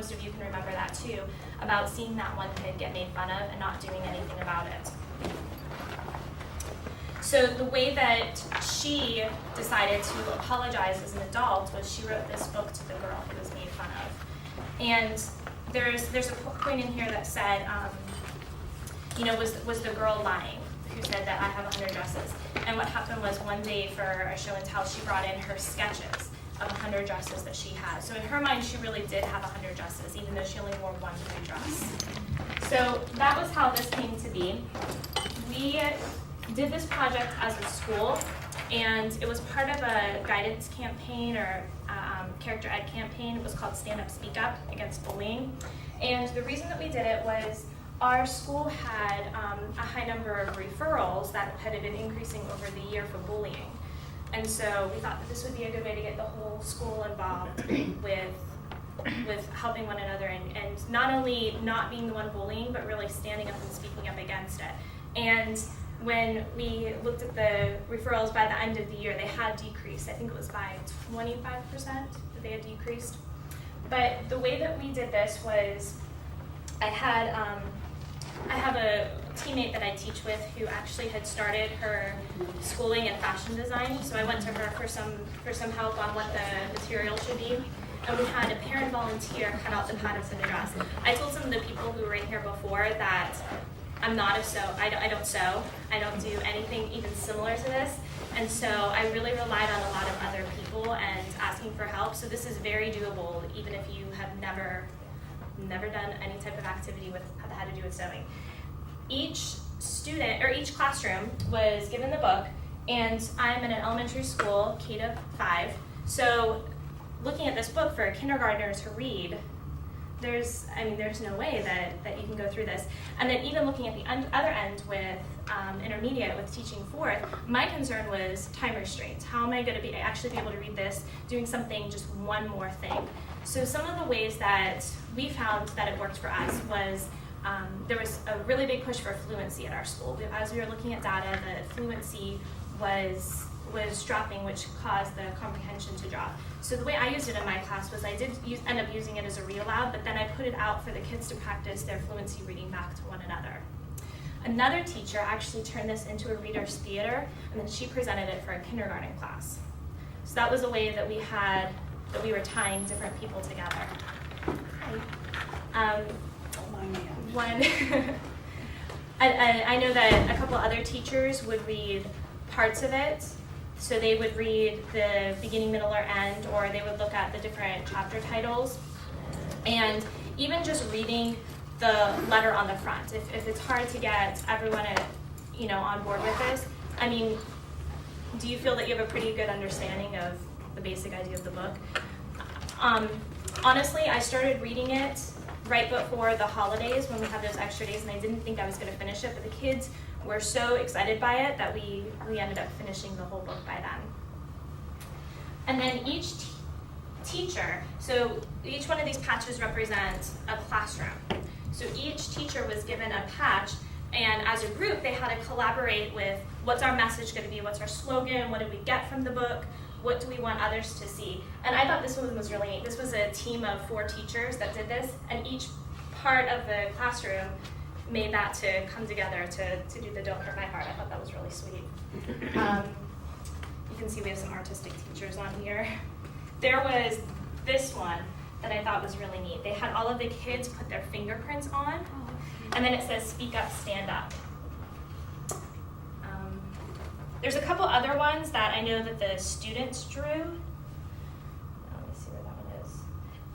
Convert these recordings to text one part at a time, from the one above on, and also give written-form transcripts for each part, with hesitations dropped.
most of you can remember that too, about seeing that one kid get made fun of and not doing anything about it. So the way that she decided to apologize as an adult was she wrote this book to the girl who was made fun of. And there's a point in here that said, was the girl lying? Who said that I have 100 dresses. And what happened was one day for a show and tell, she brought in her sketches of 100 dresses that she had. So in her mind, she really did have 100 dresses, even though she only wore one good dress. So that was how this came to be. We did this project as a school, and it was part of a guidance campaign or character ed campaign. It was called Stand Up, Speak Up Against Bullying. And the reason that we did it was our school had a high number of referrals that had been increasing over the year for bullying. And so we thought that this would be a good way to get the whole school involved with helping one another and not only not being the one bullying, but really standing up and speaking up against it. And when we looked at the referrals by the end of the year, they had decreased. I think it was by 25% that they had decreased. But the way that we did this was I have a teammate that I teach with who actually had started her schooling in fashion design. So I went to her for some help on what the material should be. And we had a parent volunteer cut out the patterns in a dress. I told some of the people who were in here before that I'm not a sew. I don't sew. I don't do anything even similar to this. And so I really relied on a lot of other people and asking for help. So this is very doable, even if you have never done any type of activity that had to do with sewing. Each student or each classroom was given the book, and I'm in an elementary school, K to 5. So looking at this book for a kindergartner to read, there's no way that you can go through this. And then even looking at the other end with intermediate, with teaching 4th, my concern was time restraints. How am I going to actually be able to read this, doing something, just one more thing? So some of the ways that we found that it worked for us was there was a really big push for fluency at our school. As we were looking at data, the fluency was dropping, which caused the comprehension to drop. So the way I used it in my class was I did end up using it as a read aloud, but then I put it out for the kids to practice their fluency reading back to one another. Another teacher actually turned this into a reader's theater, and then she presented it for a kindergarten class. So that was a way that we were tying different people together. I know that a couple other teachers would read parts of it. So they would read the beginning, middle, or end, or they would look at the different chapter titles. And even just reading the letter on the front, if it's hard to get everyone on board with this, do you feel that you have a pretty good understanding of the basic idea of the book? Honestly, I started reading it right before the holidays when we had those extra days, and I didn't think I was going to finish it, but the kids were so excited by it that we ended up finishing the whole book by then. And then each teacher, so each one of these patches represents a classroom. So each teacher was given a patch, and as a group, they had to collaborate with what's our message going to be, what's our slogan, what did we get from the book, what do we want others to see? And I thought this one was really neat. This was a team of 4 teachers that did this, and each part of the classroom made that to come together to do the Don't Hurt My Heart. I thought that was really sweet. You can see we have some artistic teachers on here. There was this one that I thought was really neat. They had all of the kids put their fingerprints on, and then it says, "Speak up, stand up." There's a couple other ones that I know that the students drew. Let me see where that one is.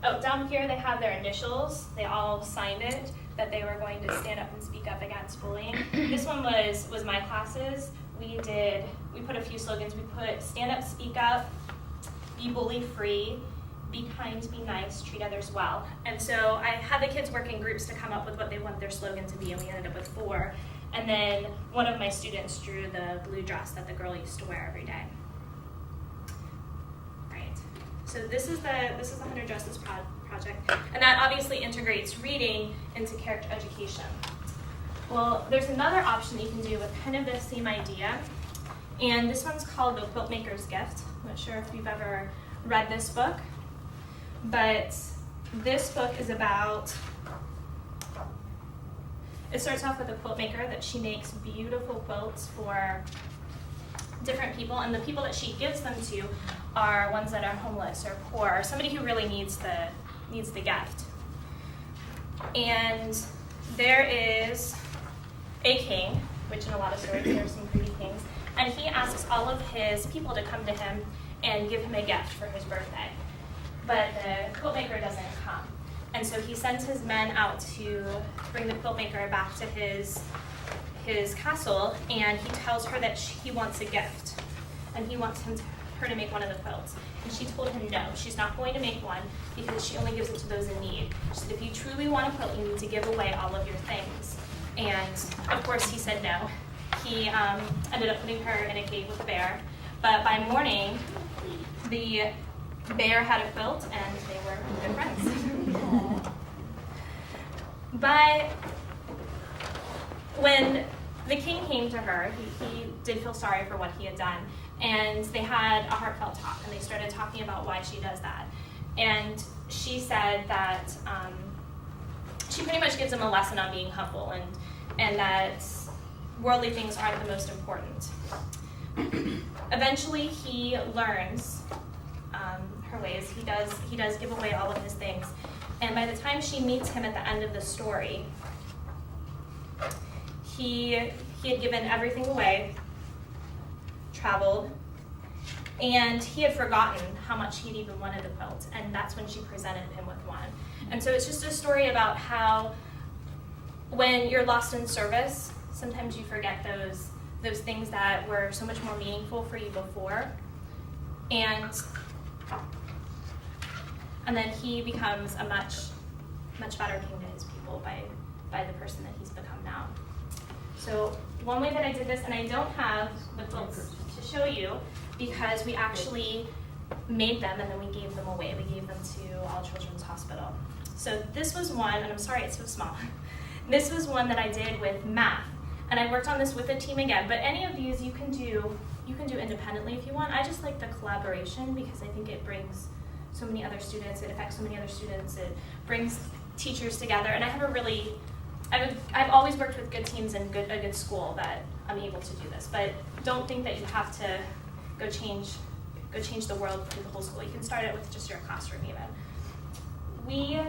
Oh, down here they have their initials. They all signed it, that they were going to stand up and speak up against bullying. This one was my classes. We put a few slogans. We put stand up, speak up, be bully free, be kind, be nice, treat others well. And so I had the kids work in groups to come up with what they want their slogan to be, and we ended up with 4. And then one of my students drew the blue dress that the girl used to wear every day. Right. So this is the 100 Dresses project, and that obviously integrates reading into character education. Well, there's another option that you can do with kind of the same idea, and this one's called The Quiltmaker's Gift. I'm not sure if you've ever read this book, but this book is about, it starts off with a quilt maker that she makes beautiful quilts for different people, and the people that she gives them to are ones that are homeless or poor, or somebody who really needs the gift. And there is a king, which in a lot of stories there are some pretty kings, and he asks all of his people to come to him and give him a gift for his birthday. But the quilt maker doesn't come. And so he sends his men out to bring the quilt maker back to his castle, and he tells her that he wants a gift, and he wants her to make one of the quilts. And she told him no, she's not going to make one because she only gives it to those in need. She said, if you truly want a quilt, you need to give away all of your things. And of course he said no. He ended up putting her in a cave with a bear, but by morning, the bear had a quilt and they were good friends. But when the king came to her, he did feel sorry for what he had done, and they had a heartfelt talk, and they started talking about why she does that. And she said that she pretty much gives him a lesson on being humble, and that worldly things aren't the most important. Eventually, he learns her ways. He does give away all of his things, and by the time she meets him at the end of the story, he had given everything away, traveled, and he had forgotten how much he'd even wanted the quilt, and that's when she presented him with one. And so it's just a story about how when you're lost in service, sometimes you forget those things that were so much more meaningful for you before, and then he becomes a much better king to his people by the person that he's become now. So one way that I did this, and I don't have the quilts to show you because we actually made them and then we gave them away. We gave them to All Children's Hospital. So this was one, and I'm sorry it's so small. This was one that I did with math, and I worked on this with a team again. But any of these you can do independently if you want. I just like the collaboration because I think it brings so many other students. It affects so many other students. It brings teachers together, and I've always worked with good teams and a good school that I'm able to do this. But don't think that you have to go change the world through the whole school. You can start it with just your classroom even. We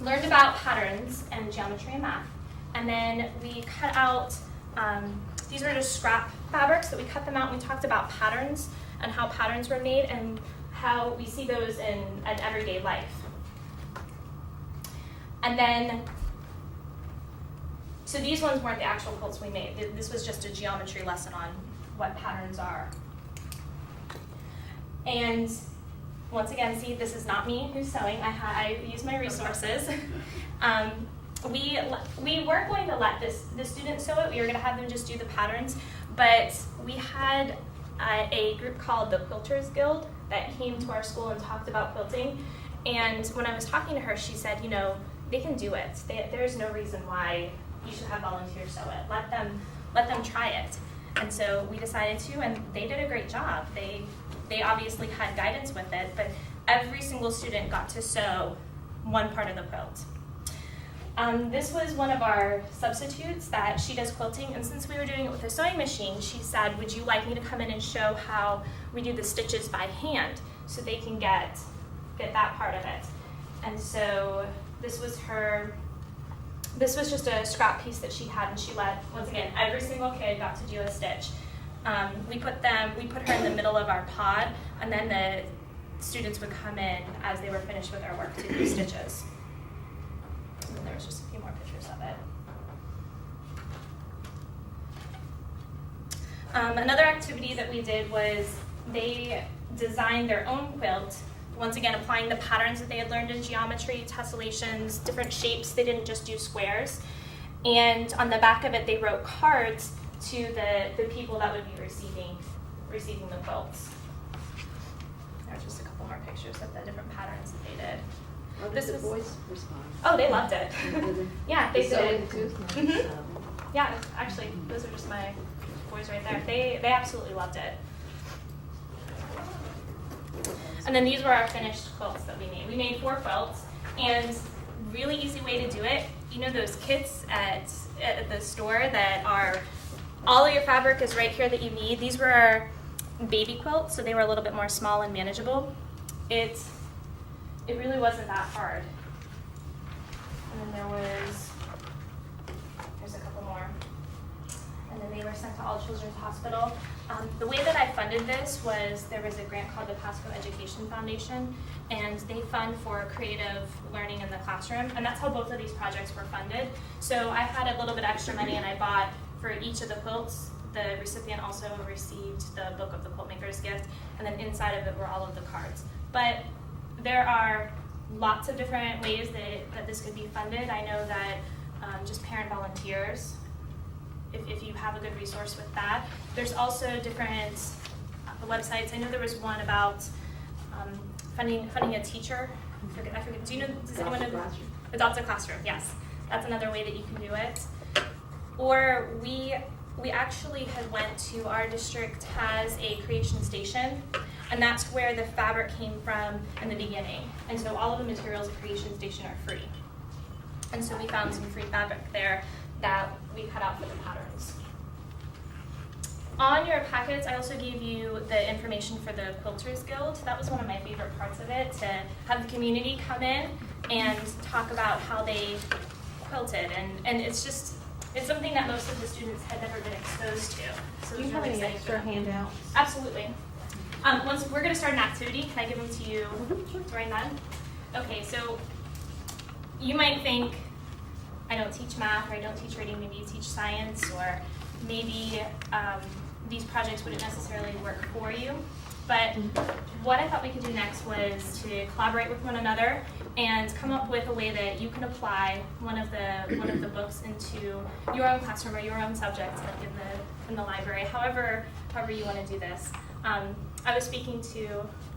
learned about patterns and geometry and math, and then we cut out, these were just scrap fabrics that we cut them out, and we talked about patterns and how patterns were made and how we see those in an everyday life. And then, so these ones weren't the actual quilts we made. This was just a geometry lesson on what patterns are. And once again, see, this is not me who's sewing. I use my resources. We weren't going to let the students sew it. We were going to have them just do the patterns. But we had a group called the Quilters Guild that came to our school and talked about quilting. And when I was talking to her, she said, they can do it. There's no reason why you should have volunteers sew it. Let them try it. And so we decided to, and they did a great job. They obviously had guidance with it, but every single student got to sew one part of the quilt. This was one of our substitutes that she does quilting, and since we were doing it with a sewing machine, she said, would you like me to come in and show how we do the stitches by hand so they can get that part of it? And so this was just a scrap piece that she had, and she let, once again, every single kid got to do a stitch. We put her in the middle of our pod, and then the students would come in as they were finished with their work to do stitches. And then there was just a few more pictures of it. Another activity that we did was they designed their own quilt, once again applying the patterns that they had learned in geometry, tessellations, different shapes. They didn't just do squares. And on the back of it, they wrote cards to the people that would be receiving the quilts. There are just a couple more pictures of the different patterns that they did. How did the boys respond? Oh, they loved it. Yeah, they did. Mm-hmm. Yeah, actually, those are just my boys right there. They absolutely loved it. And then these were our finished quilts that we made. We made 4 quilts, And really easy way to do it, you know those kits at the store that are, all of your fabric is right here that you need. These were baby quilts, so they were a little bit more small and manageable. It really wasn't that hard. And then there's a couple more. And then they were sent to All Children's Hospital. The way that I funded this was there was a grant called the Pasco Education Foundation, and they fund for creative learning in the classroom, and that's how both of these projects were funded. So I had a little bit extra money, and I bought for each of the quilts. The recipient also received the book of the quilt maker's gift, and then inside of it were all of the cards. But there are lots of different ways that this could be funded. I know that just parent volunteers, if you have a good resource with that. There's also different websites. I know there was one about funding a teacher. I forget. Do you know? Does anyone know? Adopt a Classroom. Yes, that's another way that you can do it. Or we actually had went to, our district has a creation station, and that's where the fabric came from in the beginning. And so all of the materials at Creation Station are free. And so we found some free fabric there that we cut out for the patterns. On your packets, I also gave you the information for the Quilters Guild. That was one of my favorite parts of it, to have the community come in and talk about how they quilted. And it's something that most of the students had never been exposed to. So Do you have any extra handouts? Absolutely. Once we're going to start an activity, can I give them to you during that? Okay, so you might think, I don't teach math, or I don't teach reading, maybe you teach science, or maybe these projects wouldn't necessarily work for you. But what I thought we could do next was to collaborate with one another and come up with a way that you can apply one of the books into your own classroom or your own subject, like in the library. However you want to do this. I was speaking to,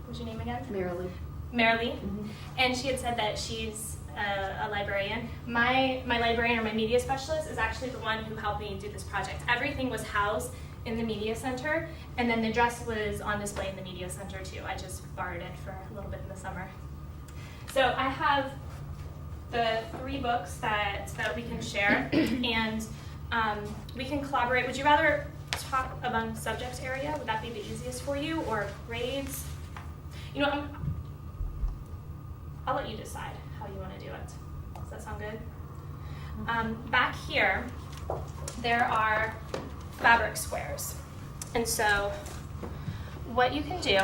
what's your name again? Marilee, and she had said that she's a librarian. My librarian, or my media specialist, is actually the one who helped me do this project. Everything was housed in the media center, and then the dress was on display in the media center too. I just borrowed it for a little bit in the summer. So I have the 3 books that we can share, and we can collaborate. Would you rather talk among subject area? Would that be the easiest for you, or grades? You know, I'll let you decide how you want to do it. Does that sound good? Back here, there are fabric squares. And so what you can do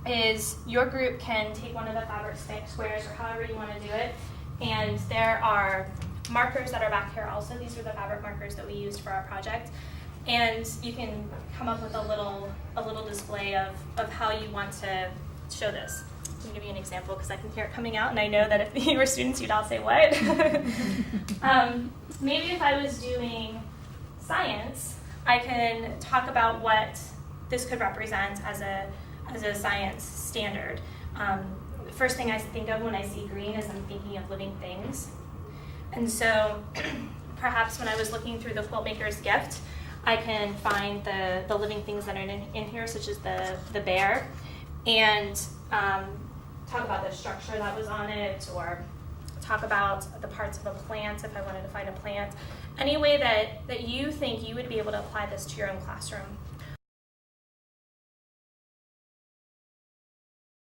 is your group can take one of the fabric squares, or however you want to do it, and there are markers that are back here also. These are the fabric markers that we used for our project. And you can come up with a little display of how you want to show this. Let me give you an example, because I can hear it coming out, and I know that if you were students, you'd all say, what? Maybe if I was doing science, I can talk about what this could represent as a science standard. The first thing I think of when I see green is I'm thinking of living things. And so perhaps when I was looking through the quilt maker's gift, I can find the living things that are in here, such as the bear, and talk about the structure that was on it, or talk about the parts of a plant if I wanted to find a plant. Any way that you think you would be able to apply this to your own classroom.